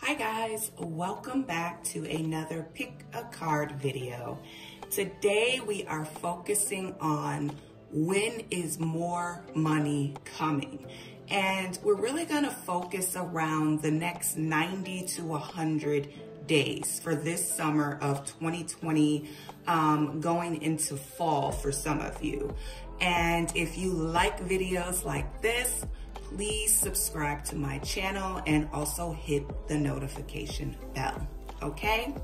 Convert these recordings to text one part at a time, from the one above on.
Hi guys, welcome back to another pick a card video. Today we are focusing on when is more money coming? And we're really gonna focus around the next 90 to 100 days for this summer of 2020, going into fall for some of you. And if you like videos like this, please subscribe to my channel and also hit the notification bell, okay?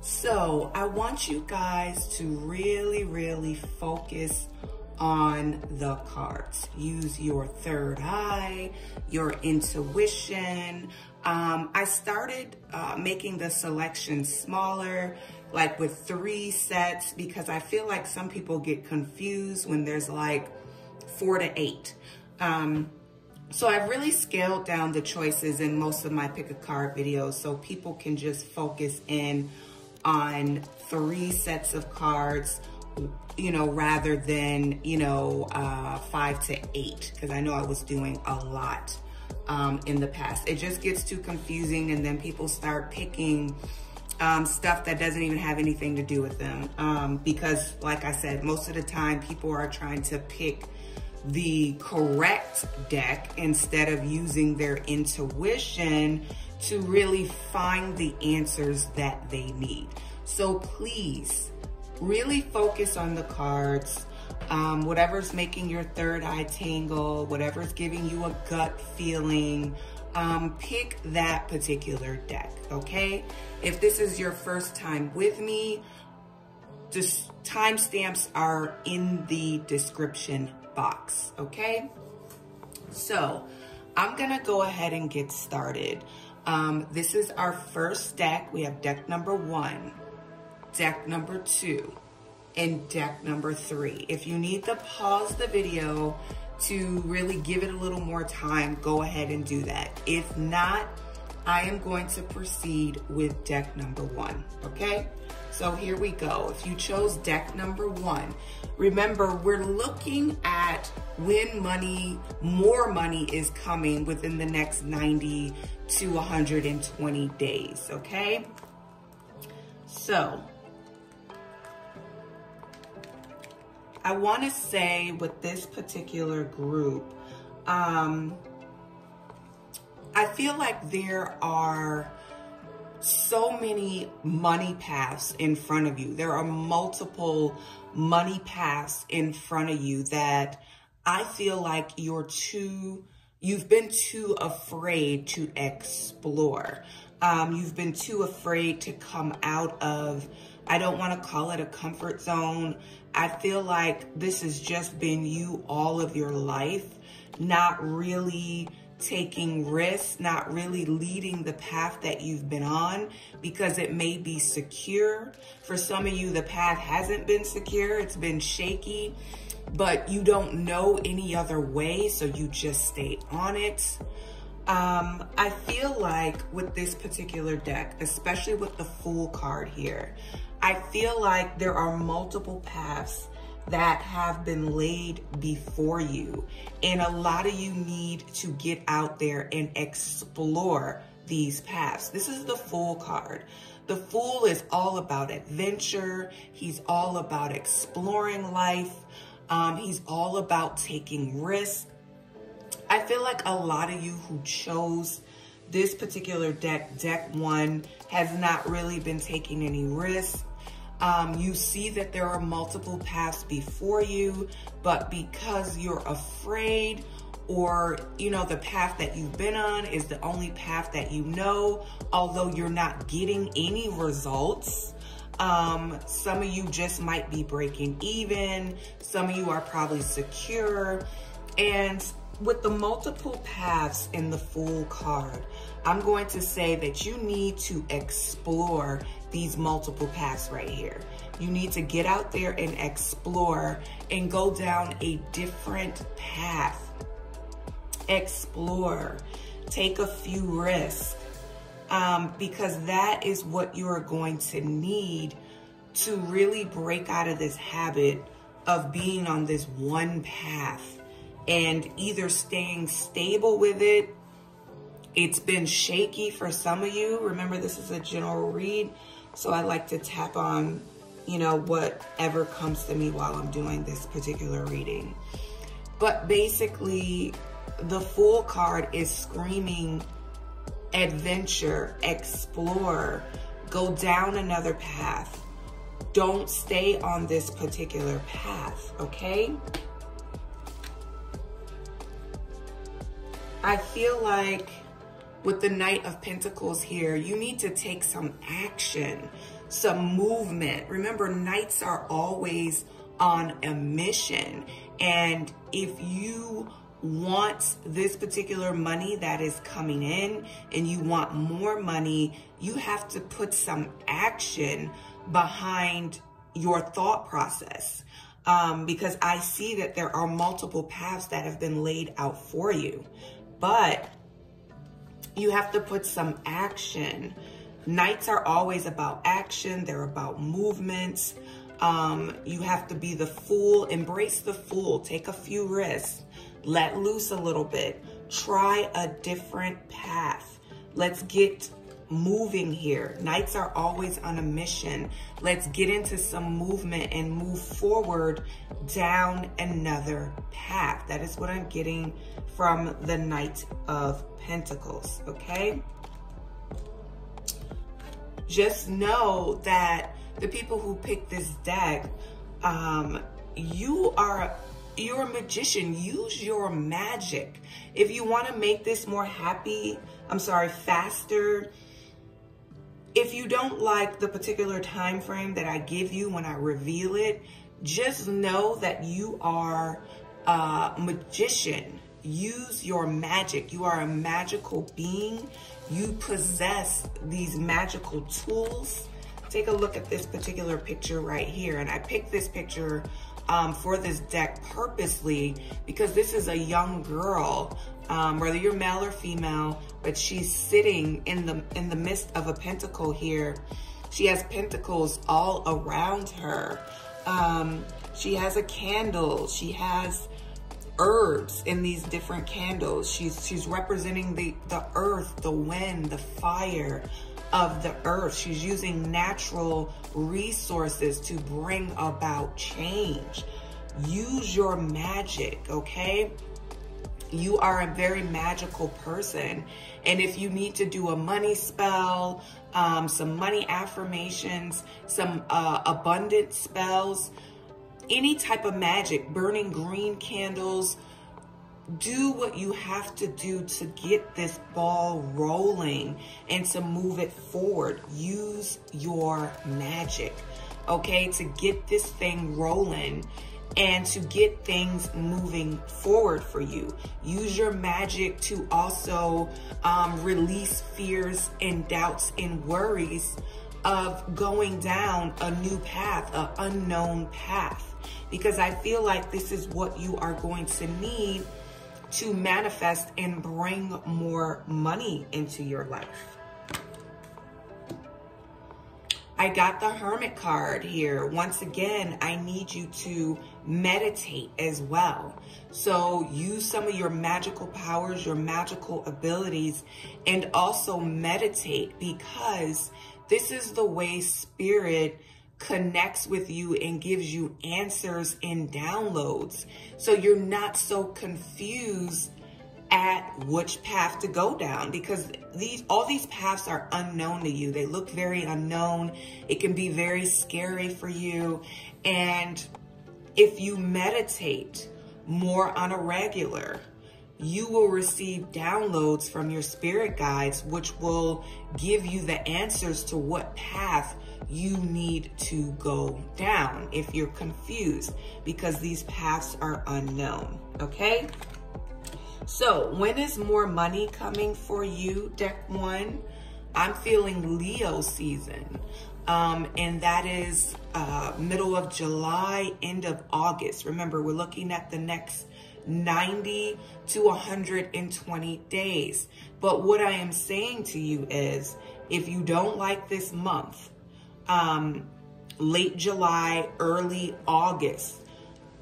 So I want you guys to really focus on the cards. Use your third eye, your intuition. I started making the selection smaller, like with 3 sets, because I feel like some people get confused when there's like 4 to 8. So I've really scaled down the choices in most of my pick a card videos so people can just focus in on 3 sets of cards, you know, rather than, 5 to 8, because I know I was doing a lot in the past. It just gets too confusing, and then people start picking stuff that doesn't even have anything to do with them. Because like I said, most of the time people are trying to pick the correct deck instead of using their intuition to really find the answers that they need. So please really focus on the cards. Whatever's making your third eye tingle, whatever's giving you a gut feeling, pick that particular deck, okay? If this is your first time with me, the timestamps are in the description box, okay? So I'm gonna go ahead and get started. This is our first deck. We have deck number 1, deck number 2, and deck number 3. If you need to pause the video to really give it a little more time, go ahead and do that. If not, I am going to proceed with deck number 1, okay? So here we go. If you chose deck number 1, remember we're looking at when more money is coming within the next 90 to 120 days, okay? So I want to say with this particular group, I feel like there are so many money paths in front of you. There are multiple money paths in front of you that I feel like you've been too afraid to explore. You've been too afraid to come out of, I don't want to call it a comfort zone. I feel like this has just been you all of your life, not really taking risks, not really leading the path that you've been on because it may be secure. For some of you, the path hasn't been secure, it's been shaky, but you don't know any other way, so you just stay on it. I feel like with this particular deck, especially with the Fool card here, I feel like there are multiple paths that have been laid before you. And a lot of you need to get out there and explore these paths. This is the Fool card. The Fool is all about adventure. He's all about exploring life. He's all about taking risks. I feel like a lot of you who chose this particular deck, deck 1, has not really been taking any risks. You see that there are multiple paths before you, but because you're afraid, or the path that you've been on is the only path that you know, although you're not getting any results. Some of you just might be breaking even. Some of you are probably secure. And with the multiple paths in the Fool card, I'm going to say that you need to explore these multiple paths right here. You need to get out there and explore and go down a different path. Explore, take a few risks, because that is what you're going to need to really break out of this habit of being on this one path and either staying stable with it It's been shaky for some of you. Remember, this is a general read, so I like to tap on, you know, whatever comes to me while I'm doing this particular reading. But basically, the Fool card is screaming adventure, explore, go down another path. Don't stay on this particular path, okay? I feel like with the Knight of Pentacles here, you need to take some action, some movement. Remember, knights are always on a mission. And if you want this particular money that is coming in and you want more money, you have to put some action behind your thought process. Because I see that there are multiple paths that have been laid out for you, but you have to put some action. Knights are always about action. They're about movements. You have to be the Fool. Embrace the Fool. Take a few risks. Let loose a little bit. Try a different path. Let's get moving here. Knights are always on a mission. Let's get into some movement and move forward down another path. That is what I'm getting from the Knight of Pentacles, okay? Just know that the people who pick this deck, you're a magician. Use your magic. If you want to make this more faster, if you don't like the particular time frame that I give you when I reveal it, just know that you are a magician. Use your magic. You are a magical being. You possess these magical tools. Take a look at this particular picture right here. And I picked this picture for this deck purposely because this is a young girl, whether you're male or female, but she's sitting in the midst of a pentacle here. She has pentacles all around her. She has a candle. She has herbs in these different candles. She's representing the earth, the wind, the fire of the earth. She's using natural resources to bring about change. Use your magic, okay? You are a very magical person. And if you need to do a money spell, some money affirmations, some abundant spells, any type of magic, burning green candles, do what you have to do to get this ball rolling and to move it forward. Use your magic, okay, to get this thing rolling and to get things moving forward for you. Use your magic to also release fears and doubts and worries of going down a new path, an unknown path. Because I feel like this is what you are going to need to manifest and bring more money into your life. I got the Hermit card here. Once again, I need you to meditate as well. So use some of your magical powers, your magical abilities, and also meditate, because this is the way Spirit connects with you and gives you answers and downloads. So you're not so confused at which path to go down, because all these paths are unknown to you. They look very unknown. It can be very scary for you. And if you meditate more on a regular, you will receive downloads from your spirit guides, which will give you the answers to what path you need to go down if you're confused, because these paths are unknown, okay? So when is more money coming for you, deck one? I'm feeling Leo season, and that is middle of July, end of August. Remember, we're looking at the next 90 to 120 days. But what I am saying to you is, if you don't like this month, late July, early August,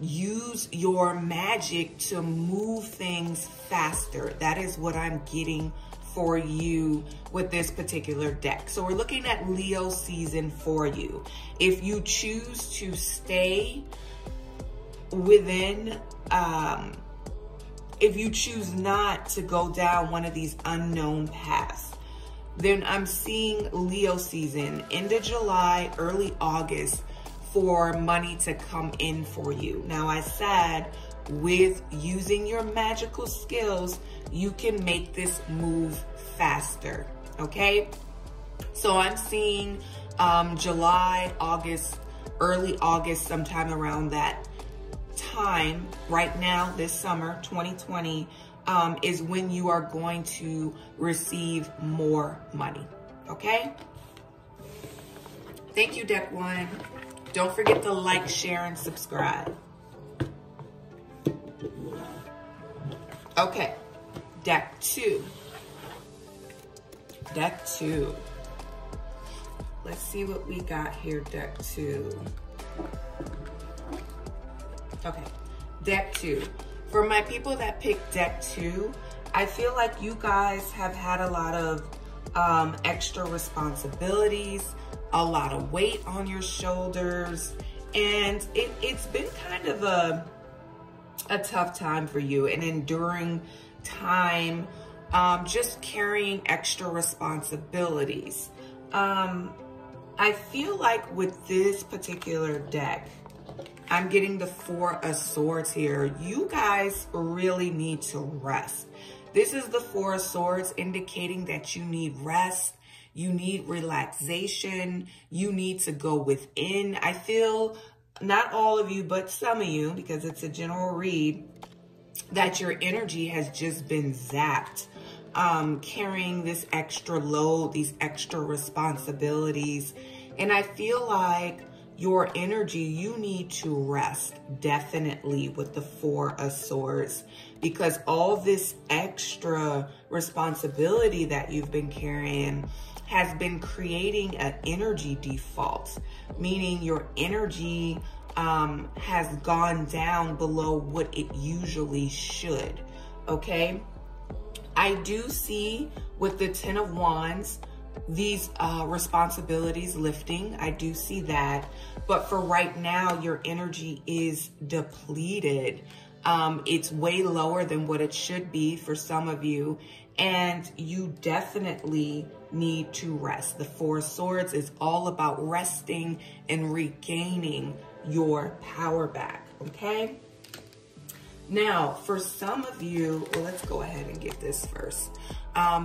use your magic to move things faster. That is what I'm getting for you with this particular deck. So we're looking at Leo season for you. If you choose to stay within, if you choose not to go down one of these unknown paths, then I'm seeing Leo season, end of July, early August, for money to come in for you. Now, I said with using your magical skills, you can make this move faster, okay? So I'm seeing July, August, early August, sometime around that time. Right now, this summer, 2020, is when you are going to receive more money, okay? Thank you, Deck One. Don't forget to like, share, and subscribe. Okay, Deck Two. Deck Two. Let's see what we got here, Deck Two. Okay, Deck Two. For my people that picked Deck Two, I feel like you guys have had a lot of extra responsibilities, a lot of weight on your shoulders, and it's been kind of a tough time for you, an enduring time, just carrying extra responsibilities. I feel like with this particular deck, I'm getting the Four of Swords here. You guys really need to rest. This is the Four of Swords indicating that you need rest. You need relaxation. You need to go within. I feel not all of you, but some of you, because it's a general read, that your energy has just been zapped, carrying this extra load, these extra responsibilities. And I feel like your energy, you need to rest, definitely, with the Four of Swords, because all this extra responsibility that you've been carrying has been creating an energy default, meaning your energy has gone down below what it usually should, okay? I do see with the Ten of Wands, these responsibilities lifting. I do see that. But for right now, your energy is depleted. It's way lower than what it should be for some of you. And you definitely need to rest. The Four of Swords is all about resting and regaining your power back, okay? Now, for some of you, well, let's go ahead and get this first.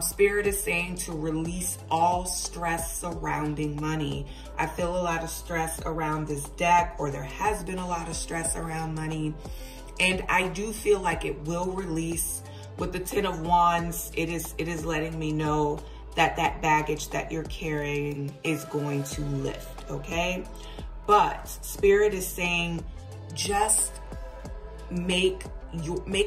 Spirit is saying to release all stress surrounding money. I feel a lot of stress around this deck, or there has been a lot of stress around money. And I do feel like it will release. With the Ten of Wands, it is letting me know that that baggage that you're carrying is going to lift, okay? But Spirit is saying just make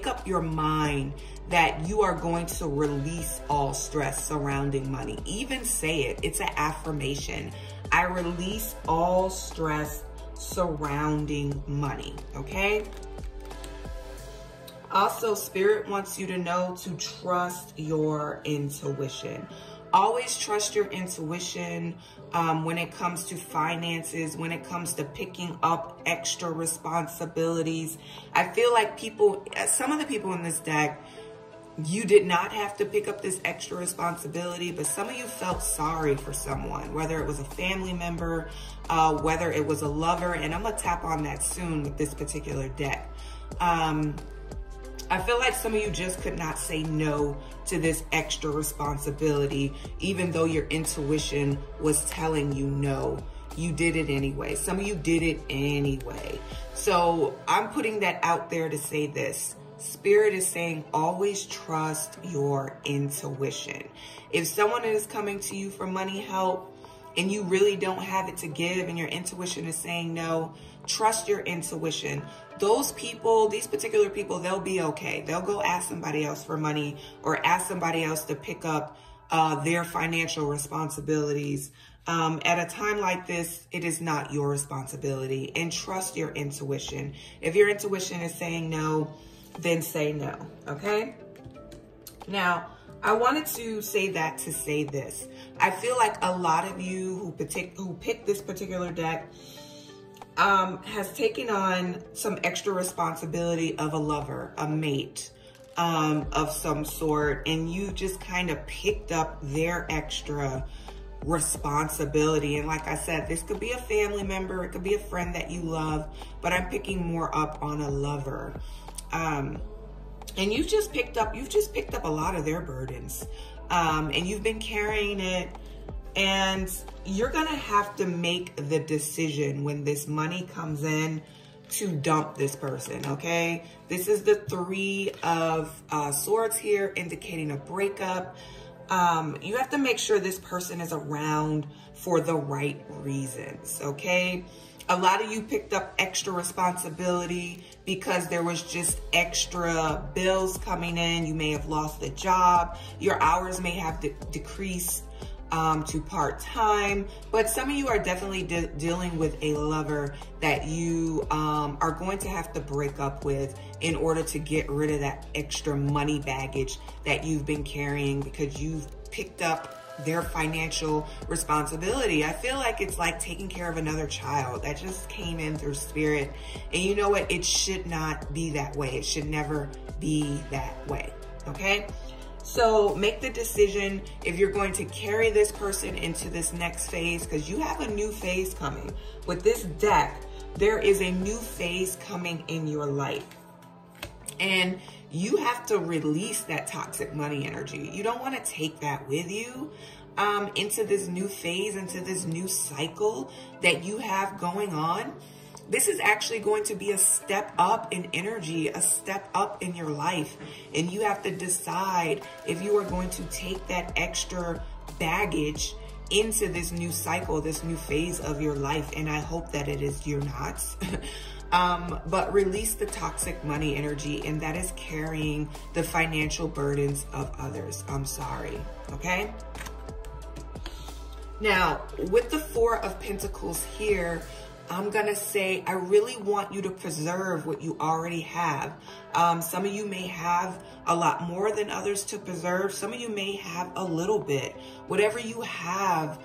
up your mind that you are going to release all stress surrounding money. Even say it. It's an affirmation. I release all stress surrounding money, okay? Also, Spirit wants you to know to trust your intuition. Always trust your intuition when it comes to finances, when it comes to picking up extra responsibilities. I feel like some of the people in this deck, you did not have to pick up this extra responsibility, but some of you felt sorry for someone, whether it was a family member, whether it was a lover, and I'm gonna tap on that soon with this particular deck. I feel like some of you just could not say no to this extra responsibility, even though your intuition was telling you no. You did it anyway. Some of you did it anyway. So I'm putting that out there to say this. Spirit is saying always trust your intuition. If someone is coming to you for money help and you really don't have it to give and your intuition is saying no, trust your intuition. Those people, these particular people, they'll be okay. They'll go ask somebody else for money or ask somebody else to pick up their financial responsibilities. At a time like this, it is not your responsibility, and trust your intuition. If your intuition is saying no, then say no, okay? Now, I wanted to say that to say this. I feel like a lot of you who picked this particular deck has taken on some extra responsibility of a lover, a mate of some sort, and you just kind of picked up their extra responsibility. And like I said, this could be a family member, it could be a friend that you love, but I'm picking more up on a lover. And you've just picked up a lot of their burdens, and you've been carrying it, and you're gonna have to make the decision when this money comes in to dump this person, okay? This is the Three of Swords here, indicating a breakup. You have to make sure this person is around for the right reasons, okay? A lot of you picked up extra responsibility because there was just extra bills coming in. You may have lost a job. Your hours may have decreased to part-time, but some of you are definitely dealing with a lover that you are going to have to break up with in order to get rid of that extra money baggage that you've been carrying because you've picked up their financial responsibility. I feel like it's like taking care of another child. That just came in through spirit. And you know what? It should not be that way. It should never be that way, okay? So make the decision if you're going to carry this person into this next phase, because you have a new phase coming. With this deck, there is a new phase coming in your life. And you have to release that toxic money energy. You don't want to take that with you into this new phase, into this new cycle that you have going on. This is actually going to be a step up in energy, a step up in your life. And you have to decide if you are going to take that extra baggage into this new cycle, this new phase of your life. And I hope that you're not. But release the toxic money energy, and that is carrying the financial burdens of others. I'm sorry, okay? Now, with the Four of Pentacles here, I'm gonna say, I really want you to preserve what you already have. Some of you may have a lot more than others to preserve. Some of you may have a little bit. Whatever you have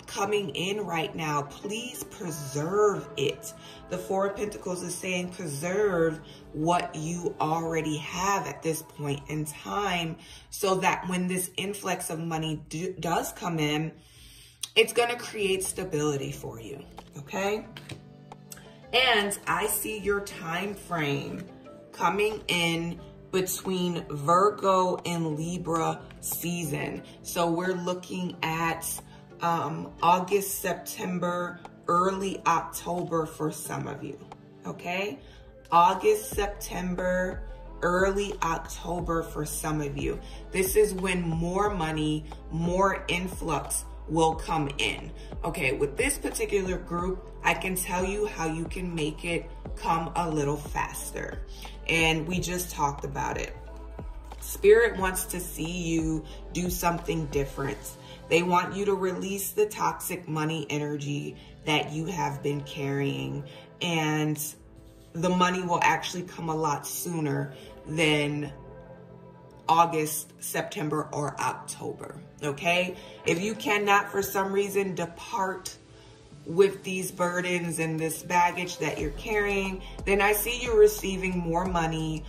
coming in right now, please preserve it. The Four of Pentacles is saying preserve what you already have at this point in time, so that when this influx of money does come in, it's going to create stability for you, okay? And I see your time frame coming in between Virgo and Libra season. So we're looking at August, September, early October for some of you, okay? August, September, early October for some of you. This is when more money, more influx will come in. Okay, with this particular group, I can tell you how you can make it come a little faster. And we just talked about it. Spirit wants to see you do something different. They want you to release the toxic money energy that you have been carrying, and the money will actually come a lot sooner than August, September, or October, okay? If you cannot, for some reason, depart with these burdens and this baggage that you're carrying, then I see you receiving more money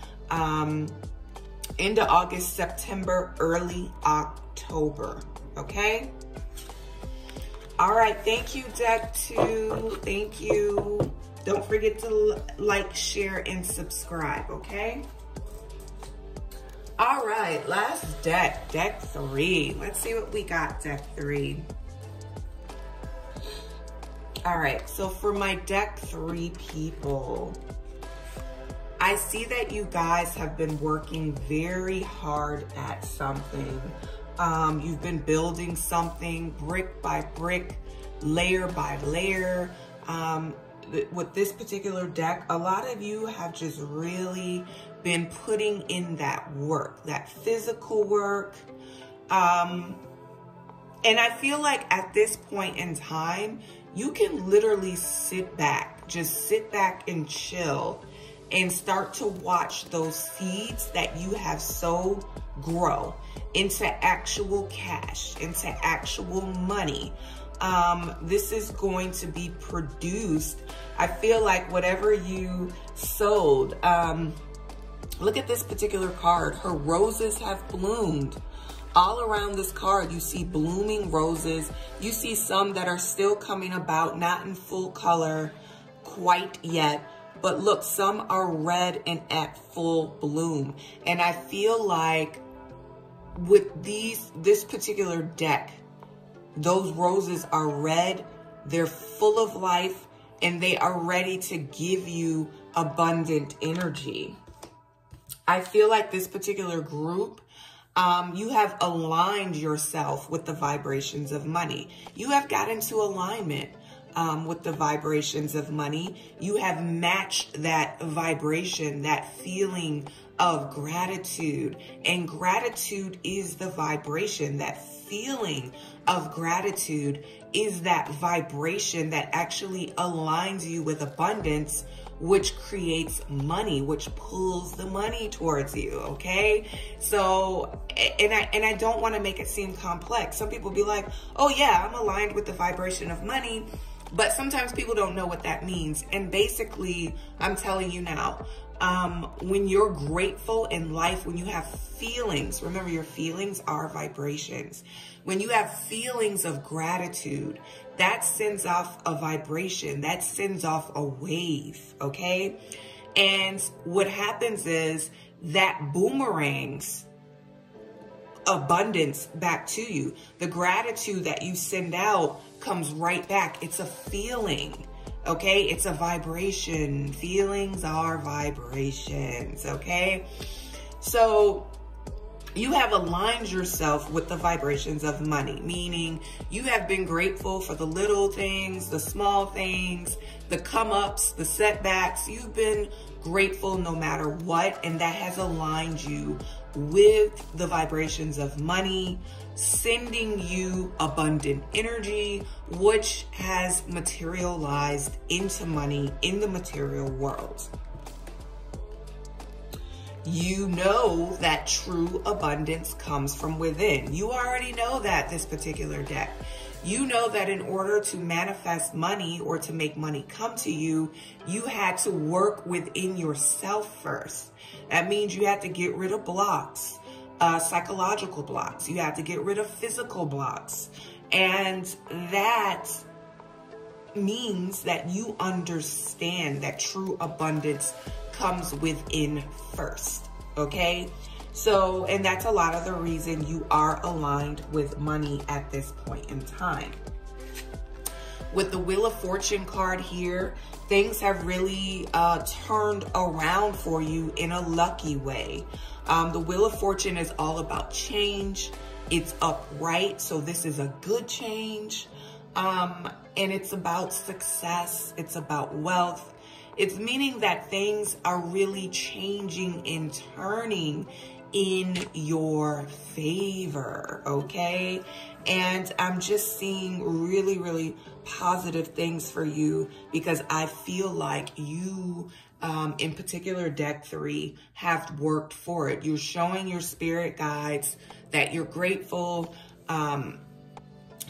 into August, September, early October, okay? All right, thank you, deck 2. Thank you. Don't forget to like, share, and subscribe, okay? All right, last deck, deck 3. Let's see what we got, deck 3. All right, so for my deck 3 people, I see that you guys have been working very hard at something. You've been building something brick by brick, layer by layer. With this particular deck, a lot of you have just really been putting in that work, that physical work. And I feel like at this point in time, you can literally sit back, just sit back and chill and start to watch those seeds that you have sowed grow into actual cash, into actual money. This is going to be produced. I feel like whatever you sowed, look at this particular card. Her roses have bloomed. All around this card, you see blooming roses. You see some that are still coming about, not in full color quite yet. But look, some are red and at full bloom. And I feel like with this particular deck, those roses are red, they're full of life, and they are ready to give you abundant energy. I feel like this particular group, you have aligned yourself with the vibrations of money. You have got into alignment with the vibrations of money. You have matched that vibration, that feeling of gratitude. And gratitude is the vibration. That feeling of gratitude is that vibration that actually aligns you with abundance, which creates money, which pulls the money towards you, okay? So, and I don't want to make it seem complex. Some people be like, oh yeah, I'm aligned with the vibration of money, but sometimes people don't know what that means. And basically, I'm telling you now, when you're grateful in life, when you have feelings, remember your feelings are vibrations. When you have feelings of gratitude, that sends off a vibration, that sends off a wave, okay? And what happens is that boomerangs abundance back to you. The gratitude that you send out comes right back. It's a feeling, okay? It's a vibration. Feelings are vibrations, okay? So you have aligned yourself with the vibrations of money, meaning you have been grateful for the little things, the small things, the come-ups, the setbacks. You've been grateful no matter what, and that has aligned you with the vibrations of money, sending you abundant energy, which has materialized into money in the material world. You know that true abundance comes from within. You already know that, this particular deck. You know that in order to manifest money or to make money come to you, you had to work within yourself first. That means you had to get rid of blocks, psychological blocks. You had to get rid of physical blocks. And that means that you understand that true abundance comes within first, okay? So, and that's a lot of the reason you are aligned with money at this point in time. With the Wheel of Fortune card here, things have really turned around for you in a lucky way. The Wheel of Fortune is all about change. It's upright, so this is a good change. And it's about success. It's about wealth. It's meaning that things are really changing and turning in your favor, okay? And I'm just seeing really, really positive things for you because I feel like you, in particular deck 3, have worked for it. You're showing your spirit guides that you're grateful.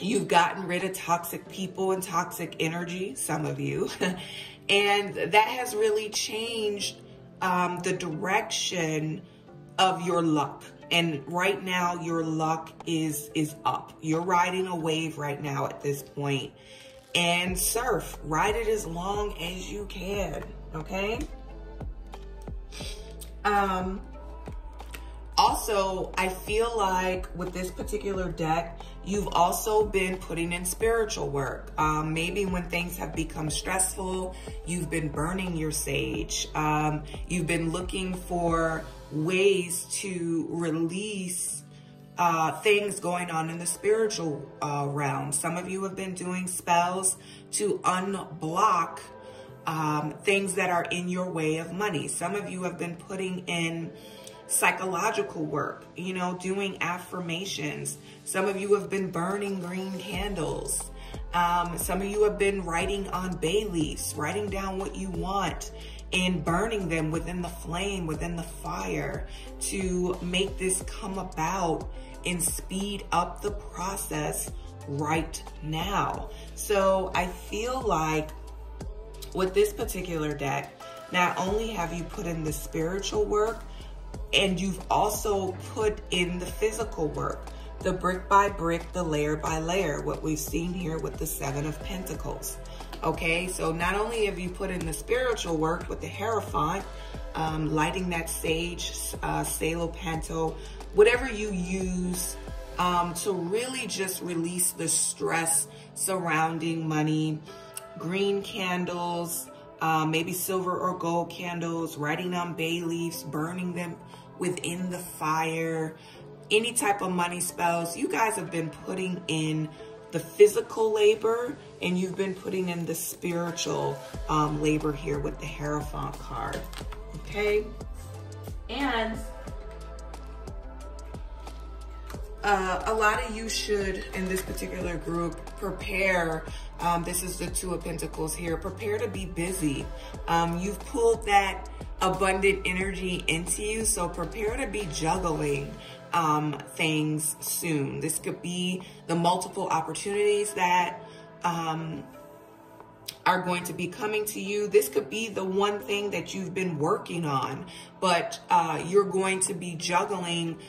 You've gotten rid of toxic people and toxic energy, some of you. And that has really changed the direction of your luck. And right now, your luck is up. You're riding a wave right now at this point. And surf. Ride it as long as you can, okay? Also, I feel like with this particular deck, you've also been putting in spiritual work. Maybe when things have become stressful, you've been burning your sage. You've been looking for ways to release things going on in the spiritual realm. Some of you have been doing spells to unblock things that are in your way of money. Some of you have been putting in psychological work, you know, doing affirmations. Some of you have been burning green candles. Some of you have been writing on bay leaves, writing down what you want in burning them within the flame, within the fire, to make this come about and speed up the process right now. So I feel like with this particular deck, not only have you put in the spiritual work, and you've also put in the physical work, the brick by brick, the layer by layer, what we've seen here with the Seven of Pentacles. Okay, so not only have you put in the spiritual work with the Hierophant, lighting that sage, Salo Panto, whatever you use to really just release the stress surrounding money, green candles, maybe silver or gold candles, writing on bay leaves, burning them within the fire, any type of money spells. You guys have been putting in the physical labor, and you've been putting in the spiritual labor here with the Hierophant card, okay? And a lot of you should, in this particular group, prepare. This is the Two of Pentacles here. Prepare to be busy. You've pulled that abundant energy into you, so prepare to be juggling things soon. This could be the multiple opportunities that are going to be coming to you. This could be the one thing that you've been working on, but you're going to be juggling,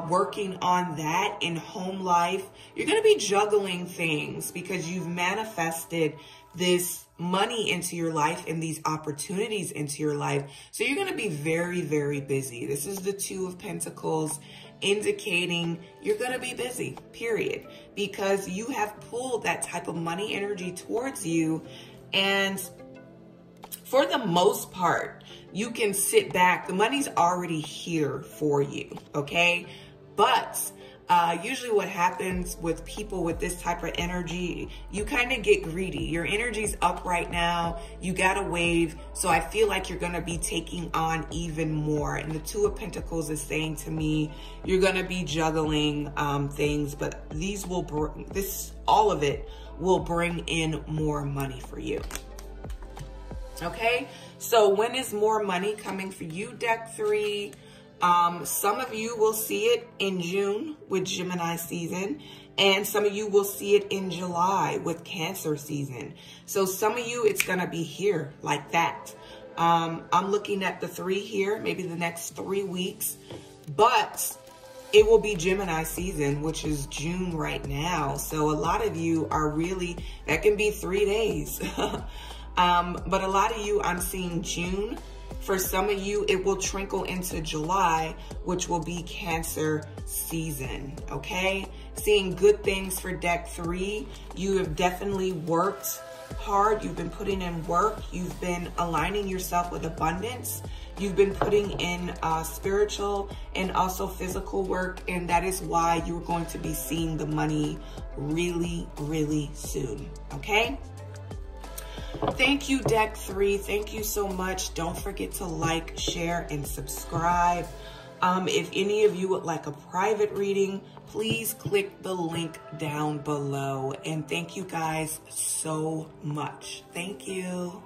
working on that in home life. You're going to be juggling things because you've manifested this money into your life and these opportunities into your life. So you're going to be very, very busy. This is the Two of Pentacles, indicating you're going to be busy, period, because you have pulled that type of money energy towards you. And for the most part, you can sit back. The money's already here for you, okay? But usually what happens with people with this type of energy, you kind of get greedy. Your energy's up right now. You got a wave. So I feel like you're going to be taking on even more. And the Two of Pentacles is saying to me, you're going to be juggling things, but these will bring, all of it will bring in more money for you. Okay, so when is more money coming for you, deck 3? Some of you will see it in June with Gemini season, and some of you will see it in July with Cancer season. So some of you, it's going to be here like that. I'm looking at the 3 here, maybe the next 3 weeks, but it will be Gemini season, which is June right now. So a lot of you are really, that can be 3 days. But a lot of you, I'm seeing June. For some of you, it will trickle into July, which will be Cancer season, okay? Seeing good things for deck 3. You have definitely worked hard. You've been putting in work. You've been aligning yourself with abundance. You've been putting in spiritual and also physical work, and that is why you're going to be seeing the money really, really soon, okay? Thank you, deck 3. Thank you so much. Don't forget to like, share, and subscribe. If any of you would like a private reading, please click the link down below. And thank you guys so much. Thank you.